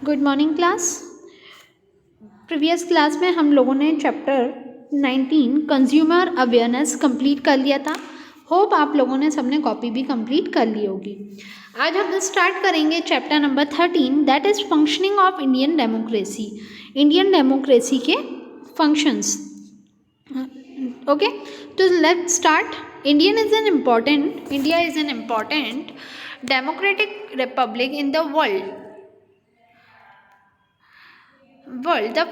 Good morning class. Previous class में हम लोगों ने चैप्टर 19 कंज्यूमर अवेयरनेस कंप्लीट कर लिया था। होप आप लोगों ने सबने कॉपी भी कंप्लीट कर ली होगी। आज हम स्टार्ट करेंगे chapter number 13 that is functioning of Indian democracy. Indian democracy के फंक्शंस। ओके, तो let's start. India is an important democratic republic in the world. The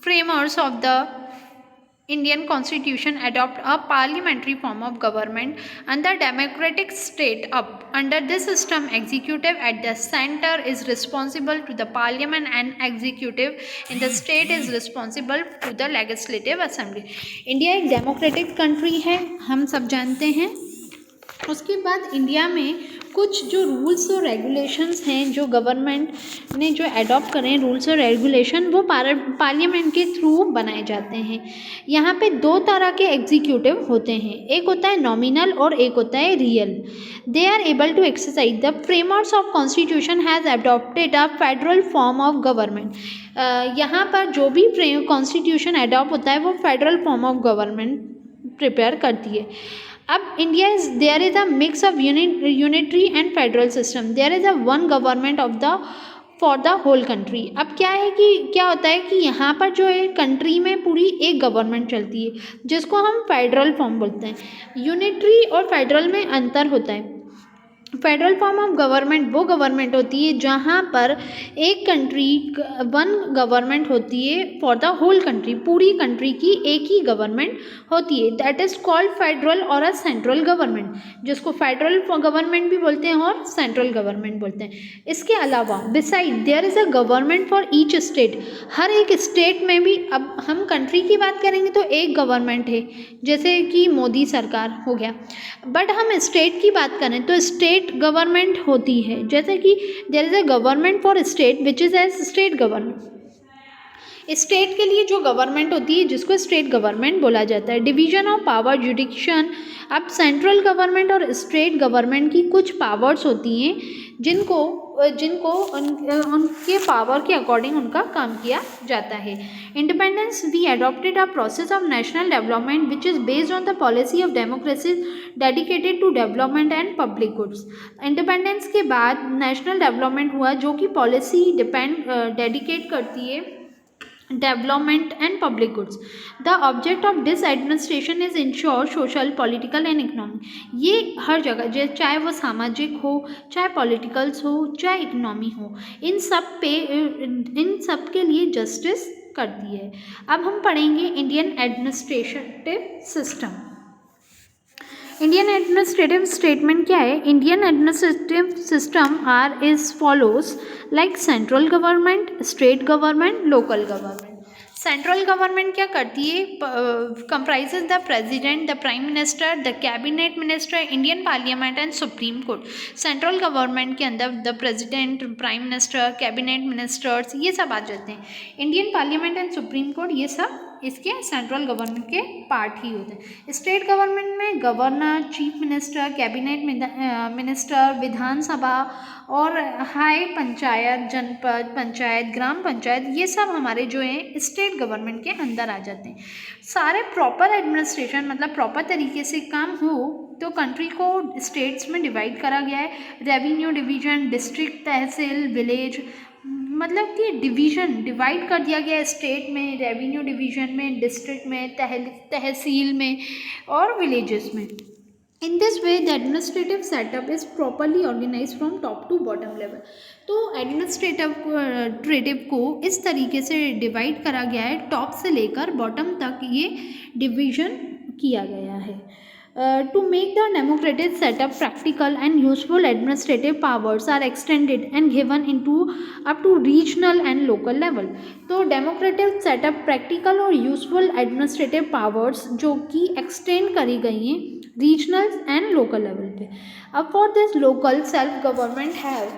framers of the Indian Constitution adopt a parliamentary form of government and the democratic state up. Under this system, executive at the center is responsible to the parliament and executive in the state is responsible to the legislative assembly. India एक democratic country है, हम सब जानते हैं। उसके बाद India में कुछ जो रूल्स और रेगुलेशंस हैं जो गवर्नमेंट ने जो एडॉप्ट करें रूल्स और रेगुलेशन, वो पार्लियामेंट के थ्रू बनाए जाते हैं। यहाँ पे दो तरह के एग्जीक्यूटिव होते हैं, एक होता है नॉमिनल और एक होता है real. They are able to exercise the framers of constitution has adopted a federal form of government. यहाँ पर जो भी कॉन्स्टिट्यूशन एडॉप्ट होता है वो federal form of government prepare करती है। अब India there is a mix of unitary and federal system. There is a one government of the for the whole country. अब क्या है कि क्या होता है कि यहाँ पर जो है कंट्री में पूरी एक गवर्नमेंट चलती है जिसको हम फेडरल फॉर्म बोलते हैं। यूनिटरी और फेडरल में अंतर होता है। फेडरल फॉर्म ऑफ गवर्नमेंट वो गवर्नमेंट होती है जहाँ पर एक कंट्री वन गवर्नमेंट होती है फॉर द होल कंट्री, पूरी कंट्री की एक ही गवर्नमेंट होती है। दैट इज कॉल्ड फेडरल और अ सेंट्रल गवर्नमेंट, जिसको फेडरल गवर्नमेंट भी बोलते हैं और सेंट्रल गवर्नमेंट बोलते हैं। इसके अलावा beside there is a government for each state. हर एक स्टेट में भी, अब हम कंट्री की बात करेंगे तो एक गवर्नमेंट है, जैसे कि मोदी सरकार हो गया। बट हम स्टेट की बात करें तो स्टेट गवर्नमेंट होती है, जैसे कि there is a government for state which is as state government. State के लिए जो गवर्नमेंट होती है जिसको स्टेट गवर्नमेंट बोला जाता है। Division of power जुडिक्शन। अब सेंट्रल गवर्नमेंट और स्टेट गवर्नमेंट की कुछ पावर्स होती हैं जिनको उनके पावर के अकॉर्डिंग उनका काम किया जाता है। Independence we adopted a process of national development which is based on the policy of democracy dedicated to development and public goods. Independence के बाद नेशनल डेवलपमेंट हुआ जो कि पॉलिसी डेडिकेट करती है development and public goods. The object of this administration is ensure social, political and economic. ये हर जगह चाहे वो सामाजिक हो, चाहे पॉलिटिकल्स हो, चाहे इकोनॉमी हो, इन सब के लिए जस्टिस करती है। अब हम पढ़ेंगे Indian administrative system. Indian administrative statement क्या है? Indian administrative system are is follows like central government, state government, local government. Central government क्या करती है? Comprises the president, the prime minister, the cabinet minister, Indian parliament and supreme court. Central government के अंदर the president, prime minister, cabinet ministers ये सब आ जाते हैं। Indian parliament and supreme court ये सब इसके सेंट्रल गवर्नमेंट के पार्ट ही होते हैं। स्टेट गवर्नमेंट में governor, chief minister, cabinet minister, Vidhan Sabha और हाई पंचायत, जनपद पंचायत, ग्राम पंचायत ये सब हमारे जो हैं स्टेट गवर्नमेंट के अंदर आ जाते हैं। सारे प्रॉपर एडमिनिस्ट्रेशन मतलब प्रॉपर तरीके से काम हो तो कंट्री को स्टेट्स में डिवाइड करा गया है। रेवेन्यू डिवीजन, डिस्ट्रिक्ट, तहसील, विलेज, मतलब कि डिवाइड कर दिया गया है स्टेट में, रेवेन्यू डिवीजन में, डिस्ट्रिक्ट में, तहसील में और विलेजेस में। In this way the administrative setup is properly organise from top to bottom level. तो एडमिनिस्ट्रेटिव को इस तरीके से डिवाइड करा गया है, टॉप से लेकर बॉटम तक ये डिवीजन किया गया है। To make the democratic setup practical and useful, administrative powers are extended and given up to regional and local level. तो democratic setup practical और useful administrative powers जो कि extend करी गई हैं regional and local level पे। अब for this local self government have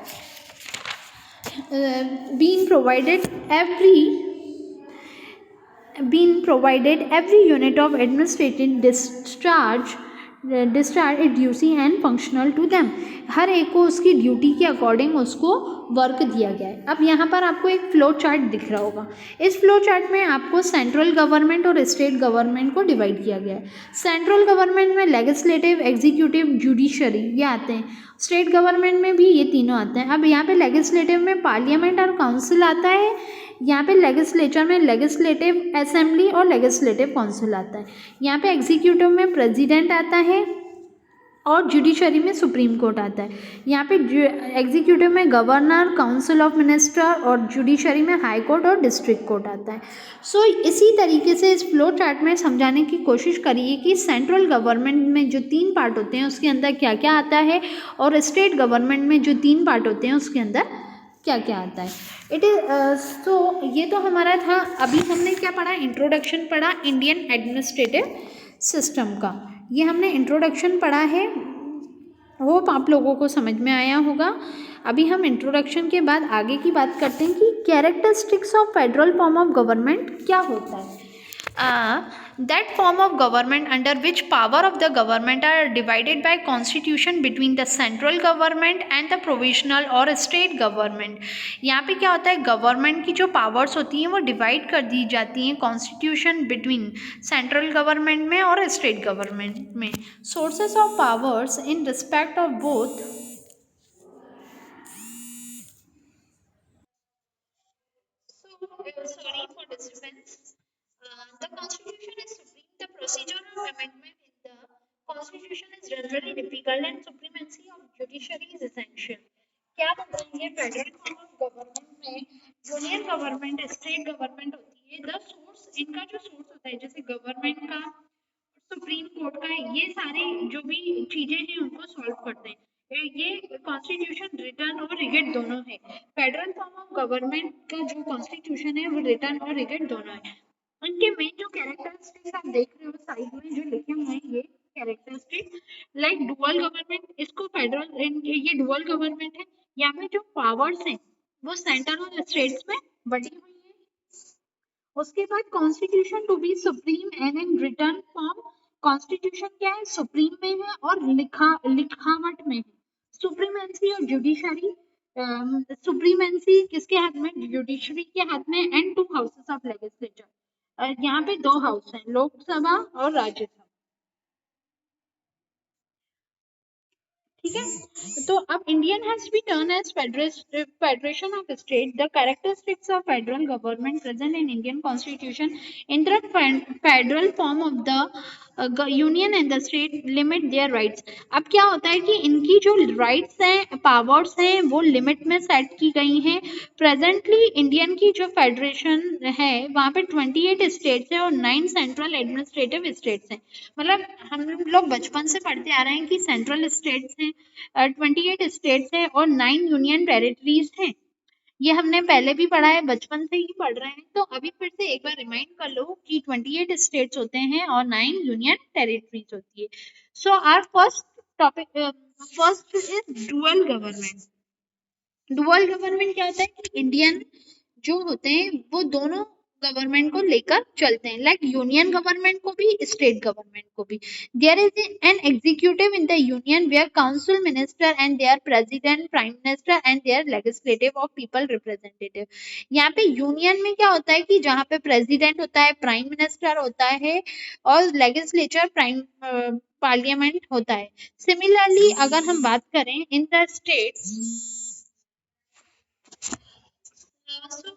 been provided every unit of administrative discharge discharge it duty and functional to them. हर एक को उसकी ड्यूटी के अकॉर्डिंग उसको वर्क दिया गया है। अब यहाँ पर आपको एक फ्लो चार्ट दिख रहा होगा। इस फ्लो चार्ट में आपको सेंट्रल गवर्नमेंट और स्टेट गवर्नमेंट को डिवाइड किया गया है। सेंट्रल गवर्नमेंट में लेजिस्लेटिव, एग्जीक्यूटिव, जुडिशरी ये आते हैं। स्टेट गवर्नमेंट में भी ये तीनों आते हैं। अब यहाँ पे लेजिस्लेटिव में पार्लियामेंट और काउंसिल आता है। यहाँ पे लेजिस्लेचर में लेजिस्लेटिव असेंबली और लेजिस्लेटिव काउंसिल आता है। यहाँ पे एग्जीक्यूटिव में प्रेसिडेंट आता है और जुडिशरी में सुप्रीम कोर्ट आता है। यहाँ पे एग्जीक्यूटिव में गवर्नर, काउंसिल ऑफ मिनिस्टर और जुडिशरी में हाई कोर्ट और डिस्ट्रिक्ट कोर्ट आता है। सो इसी तरीके से इस फ्लो चार्ट में समझाने की कोशिश करिए कि सेंट्रल गवर्नमेंट में जो 3 पार्ट होते हैं उसके अंदर क्या क्या आता है और स्टेट गवर्नमेंट में जो 3 पार्ट होते हैं उसके अंदर क्या क्या आता है। इट इज तो ये तो हमारा था। अभी हमने क्या पढ़ा, इंट्रोडक्शन पढ़ा इंडियन एडमिनिस्ट्रेटिव सिस्टम का। ये हमने इंट्रोडक्शन पढ़ा है, होप आप लोगों को समझ में आया होगा। अभी हम इंट्रोडक्शन के बाद आगे की बात करते हैं कि characteristics of federal form of government क्या होता है। That form of government under which power of the government are divided by constitution between the central government and the provisional or state government। यहाँ पे क्या होता है, गवर्नमेंट की जो पावर्स होती हैं वो डिवाइड कर दी जाती हैं कॉन्स्टिट्यूशन बिटवीन सेंट्रल गवर्नमेंट में और स्टेट गवर्नमेंट में। Sources of powers in respect of both. Sorry for disturbance. The Constitution is supreme. The procedure of amendment in the Constitution is generally difficult and supremacy of judiciary is essential। क्या बताएंगे, federal form of government में union government, state government होती है। The source, इनका जो source होता है जैसे गवर्नमेंट का, सुप्रीम कोर्ट का, ये सारे जो भी चीजें हैं उनको सॉल्व करते हैं। ये कॉन्स्टिट्यूशन रिटर्न और रिगेड दोनों है। फेडरल फॉर्म ऑफ गवर्नमेंट का जो कॉन्स्टिट्यूशन है वो रिटर्न और रिगेड दोनों है। उनके मेन जो कैरेक्टरिस्टिक्स आप देख रहे हो साइड में जो लिखे हुए हैं, ये कैरेक्टरिस्टिक लाइक डुअल गवर्नमेंट, इसको फेडरल, ये डुअल गवर्नमेंट है। यहाँ पे जो पावर्स हैं वो सेंटर और स्टेट्स में बटी हुई है। उसके बाद constitution to be supreme and in written form. Constitution क्या है, सुप्रीम में है और लिखावट में है। सुप्रीमेंसी और जुडिशरी, सुप्रीमेंसी किसके हाथ में, जुडिशरी के हाथ में। एंड 2 हाउसेस ऑफ लेजिस्लेचर, यहाँ पे 2 हाउस हैं, लोकसभा और राज्यसभा। ठीक है, तो अब Indian has be turn as federation of state. The characteristics of federal government present in Indian constitution in the federal form of the union and the state limit their rights. अब क्या होता है कि इनकी जो राइट्स हैं, powers हैं, वो लिमिट में सेट की गई हैं। प्रेजेंटली इंडियन की जो फेडरेशन है वहाँ पे 28 स्टेट्स हैं और 9 सेंट्रल एडमिनिस्ट्रेटिव स्टेट्स हैं। मतलब हम लोग बचपन से पढ़ते आ रहे हैं कि सेंट्रल स्टेट्स हैं, 28 स्टेट्स हैं और 9 यूनियन टेरिटरीज हैं। ये हमने पहले भी पढ़ा है, बचपन से ही पढ़ रहे हैं। तो अभी फिर से एक बार रिमाइंड कर लो कि 28 स्टेट्स होते हैं और 9 यूनियन टेरिटरीज होती है। So our first topic, first is dual government. Dual government क्या होता है कि इंडियन जो होते हैं वो दोनों गवर्नमेंट को लेकर चलते हैं, लाइक यूनियन गवर्नमेंट को भी, स्टेट गवर्नमेंट को भी। There is an executive in the union where council minister and there president, prime minister and there legislative और पीपल रिप्रेजेंटेटिव। यहाँ पे यूनियन में क्या होता है कि जहाँ पे प्रेसिडेंट होता है, प्राइम मिनिस्टर होता है और लेजिस्लेचर, प्राइम पार्लियामेंट होता है। सिमिलरली अगर हम बात करें इन द स्टेट्स, so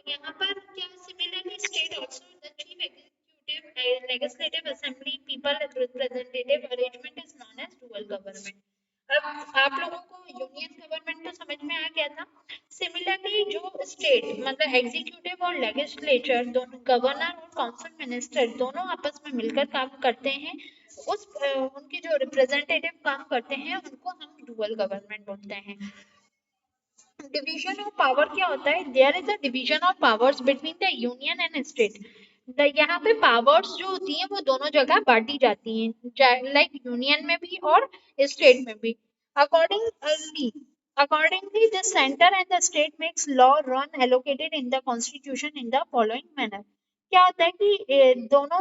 यहाँ पर क्या, similarly state also the chief executive, legislative assembly, people representative arrangement is known as dual government। अब आप लोगों को यूनियन गवर्नमेंट तो समझ में आ गया था। सिमिलरली जो स्टेट मतलब एग्जीक्यूटिव और लेजिस्लेचर दोनों, गवर्नर और काउंसिल मिनिस्टर दोनों आपस में मिलकर काम करते हैं। उस उनके जो रिप्रेजेंटेटिव काम करते हैं उनको हम डुअल गवर्नमेंट बोलते हैं। डिवीजन ऑफ पावर क्या होता है, there is a division of powers between the union and state. यहाँ पे पावर्स जो होती हैं वो दोनों जगह बांटी जाती हैं, लाइक यूनियन में भी और स्टेट में भी। Accordingly the centre and the state makes law run allocated in the constitution in the following manner. क्या होता है कि दोनों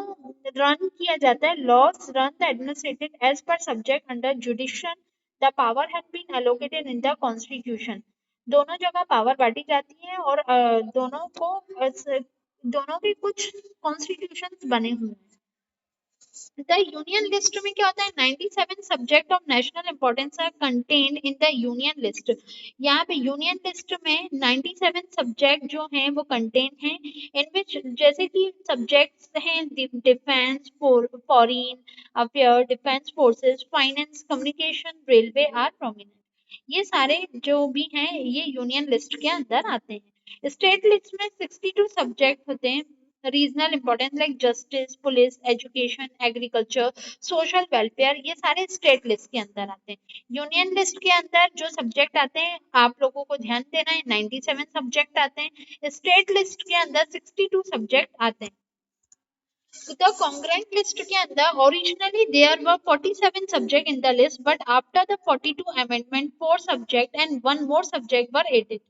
रन किया जाता है, laws run the administrated as per subject under jurisdiction, the power has been allocated in the constitution. दोनों जगह पावर बांटी जाती है और दोनों के कुछ कॉन्स्टिट्यूशन बने हुए हैं। द यूनियन लिस्ट में क्या होता है, 97 subject of national importance are contained in the union list. यहाँ पे यूनियन लिस्ट में 97 सब्जेक्ट जो हैं वो कंटेन हैं, इन विच जैसे कि सब्जेक्ट्स हैं defence, foreign affair, defence forces, finance, communication, railway are prominent. ये सारे जो भी हैं ये यूनियन लिस्ट के अंदर आते हैं। स्टेट लिस्ट में 62 सब्जेक्ट होते हैं regional importance like justice, police, education, agriculture, social welfare, ये सारे स्टेट लिस्ट के अंदर आते हैं। यूनियन लिस्ट के अंदर जो सब्जेक्ट आते हैं आप लोगों को ध्यान देना है, 97 सब्जेक्ट आते हैं। स्टेट लिस्ट के अंदर 62 सब्जेक्ट आते हैं। The congruent list के अंदर originally there were 47 subject in the list, but after the 42 amendment, 4 subject and one more subject were added.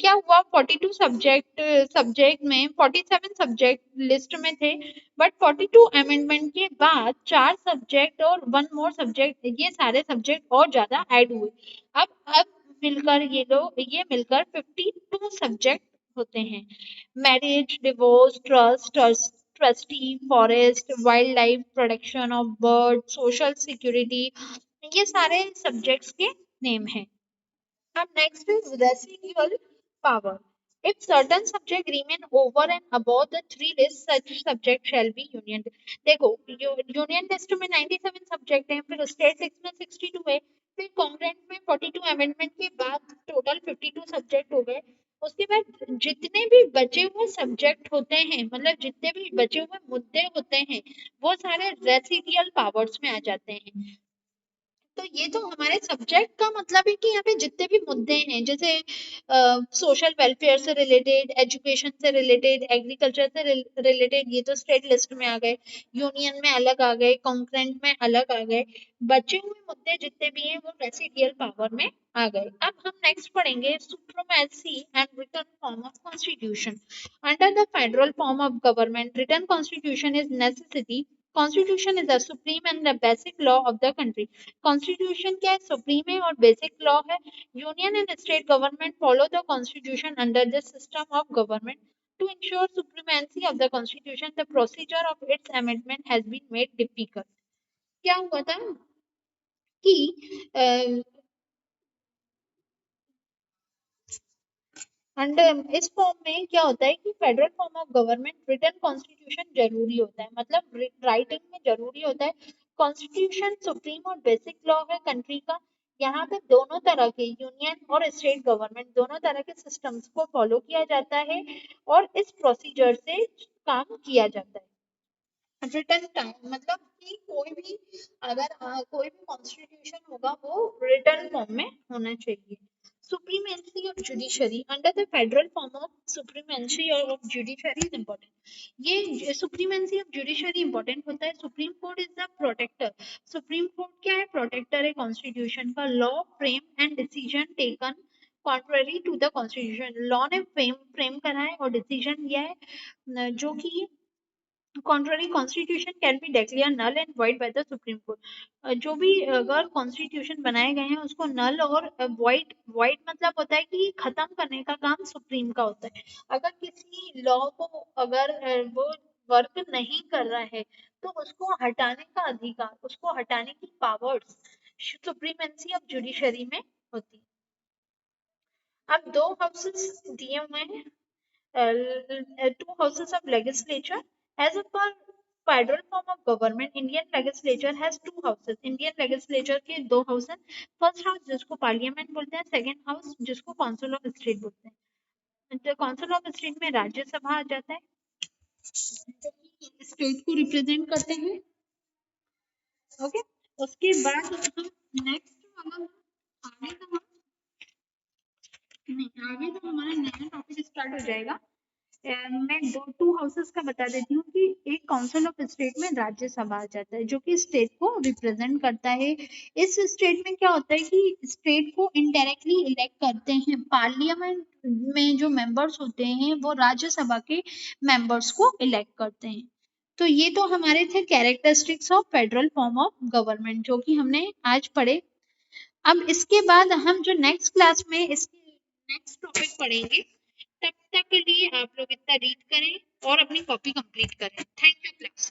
क्या हुआ, 42 सब्जेक्ट में 47 सब्जेक्ट लिस्ट में थे, बट 42 अमेंडमेंट के बाद 4 सब्जेक्ट और 1 मोर सब्जेक्ट, ये सारे सब्जेक्ट और ज्यादा ऐड हुए। अब मिलकर ये मिलकर 52 सब्जेक्ट होते हैं। Marriage, divorce, trustee, forest, wild life protection of bird, social security, ये सारे सब्जेक्ट्स के नेम हैं। And next is residual power. If certain subject remain over and above the three list, such subject shall be union. देखो union list में 97 subject हैं, फिर state list में 62 है, फिर कॉन्ग्रेंट में 42 अमेंडमेंट के बाद टोटल 52 सब्जेक्ट हो गए। उसके बाद जितने भी बचे हुए सब्जेक्ट होते हैं, मतलब जितने भी बचे हुए मुद्दे होते हैं, वो सारे रेसिडियल पावर्स में आ जाते हैं। तो ये तो हमारे सब्जेक्ट का मतलब है कि यहाँ पे जितने भी मुद्दे हैं, जैसे सोशल वेलफेयर से रिलेटेड, एजुकेशन से रिलेटेड, एग्रीकल्चर से रिलेटेड, ये तो स्टेट लिस्ट में आ गए, यूनियन में अलग आ गए, कॉन्करेंट में अलग आ गए। बचे हुए मुद्दे जितने भी हैं वो रेसिडियल पावर में आ गए। अब हम नेक्स्ट पढ़ेंगे supremacy and written form of constitution. Under the federal form of government, written constitution is necessity. Constitution is the supreme and the basic law of the country. Constitution क्या है, supreme है और basic law है। Union and state government follow the constitution under this system of government to ensure supremacy of the constitution the procedure of its amendment has been made difficult. क्या हुआ था कि under इस form में क्या होता है कि federal form of government written constitution जरूरी होता है, मतलब राइटिंग में जरूरी होता है। कॉन्स्टिट्यूशन सुप्रीम और बेसिक लॉ है कंट्री का। यहाँ पे दोनों तरह के यूनियन और स्टेट गवर्नमेंट दोनों तरह के सिस्टम्स को फॉलो किया जाता है और इस प्रोसीजर से काम किया जाता है। रिटन टाइम मतलब कि कोई भी कॉन्स्टिट्यूशन होगा वो रिटन फॉर्म में होना चाहिए। Supremacy of judiciary under the federal form of supremacy of judiciary is important. ये सुप्रीमेंसी ऑफ जुडिशरी इंपॉर्टेंट होता है। Supreme court is the protector. Supreme court क्या है, प्रोटेक्टर है कॉन्स्टिट्यूशन का। Law frame and decision taken contrary to the constitution. Law ने frame करा है और डिसीजन लिया है जो कि contrary constitution can be declared null and void by the supreme court। जो भी अगर कॉन्स्टिट्यूशन बनाए गए हैं उसको नल और void मतलब होता है कि खत्म करने का काम सुप्रीम का होता है। अगर किसी लॉ को अगर वो वर्क नहीं कर रहा है तो उसको हटाने का अधिकार, उसको हटाने की पावर्स सुप्रीमेंसी ऑफ जुडिशरी में होती है। अब दो हाउसेस दिए हुए हैं, two houses of legislature as a per federal form of government Indian legislature has two houses। Indian legislature के दो हाउस हैं। फर्स्ट हाउस जिसको पार्लियामेंट बोलते हैं, सेकंड हाउस जिसको काउंसिल ऑफ स्टेट बोलते हैं। तो काउंसिल ऑफ स्टेट में राज्यसभा आ जाता है जो कि स्टेट को रिप्रेजेंट करते हैं। ओके, उसके बाद हम नेक्स्ट अगर आगे तो हम नहीं आगे तो हमारा नया टॉपिक स्टार्ट हो जाएगा। मैं टू हाउसेस का बता देती हूँ कि एक काउंसिल ऑफ स्टेट में राज्यसभा आ जाता है जो कि स्टेट को रिप्रेजेंट करता है। इस स्टेट में क्या होता है कि स्टेट को इनडायरेक्टली इलेक्ट करते हैं, पार्लियामेंट में जो मेंबर्स होते हैं वो राज्यसभा के मेंबर्स को इलेक्ट करते हैं। तो ये तो हमारे थे characteristics of federal form of government जो कि हमने आज पढ़े। अब इसके बाद हम जो नेक्स्ट क्लास में इसके नेक्स्ट टॉपिक पढ़ेंगे, तब तक के लिए आप लोग इतना रीड करें और अपनी कॉपी कंप्लीट करें। Thank you class.